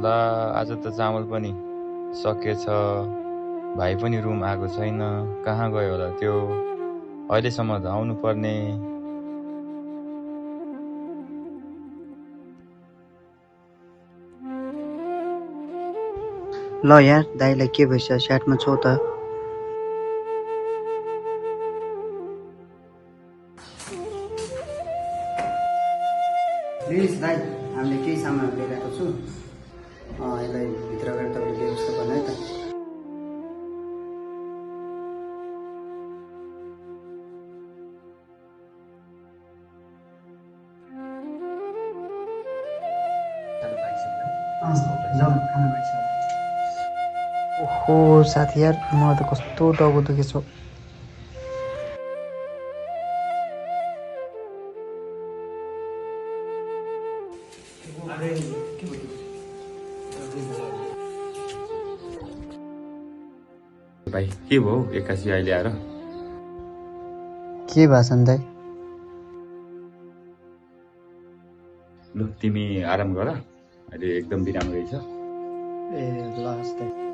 ला आज त चामल पनि सकेछ। भाइ पनि रुम आएको छैन, कहाँ गयो होला त्यो? अहिलेसम्म त आउनु पर्ने। ल यार, दाइलाई के भइस? स्याटमा छौ त? प्लिज दाइ, हामीले केही सामान लिइरहेको छु। यसलाई भित्र गएर तपाईँले व्यवस्था गर्नु है त। जाउँ, खाना भइसक्यो। ओहो साथी यार, मलाई त कस्तो टाउको दुखेछ। भाइ के भयो एक्कासी अहिले आएर? के भाषण दाइ? लु तिमी आराम गर, अहिले एकदम बिरामी रहेछ। ए ल हस् दाइ।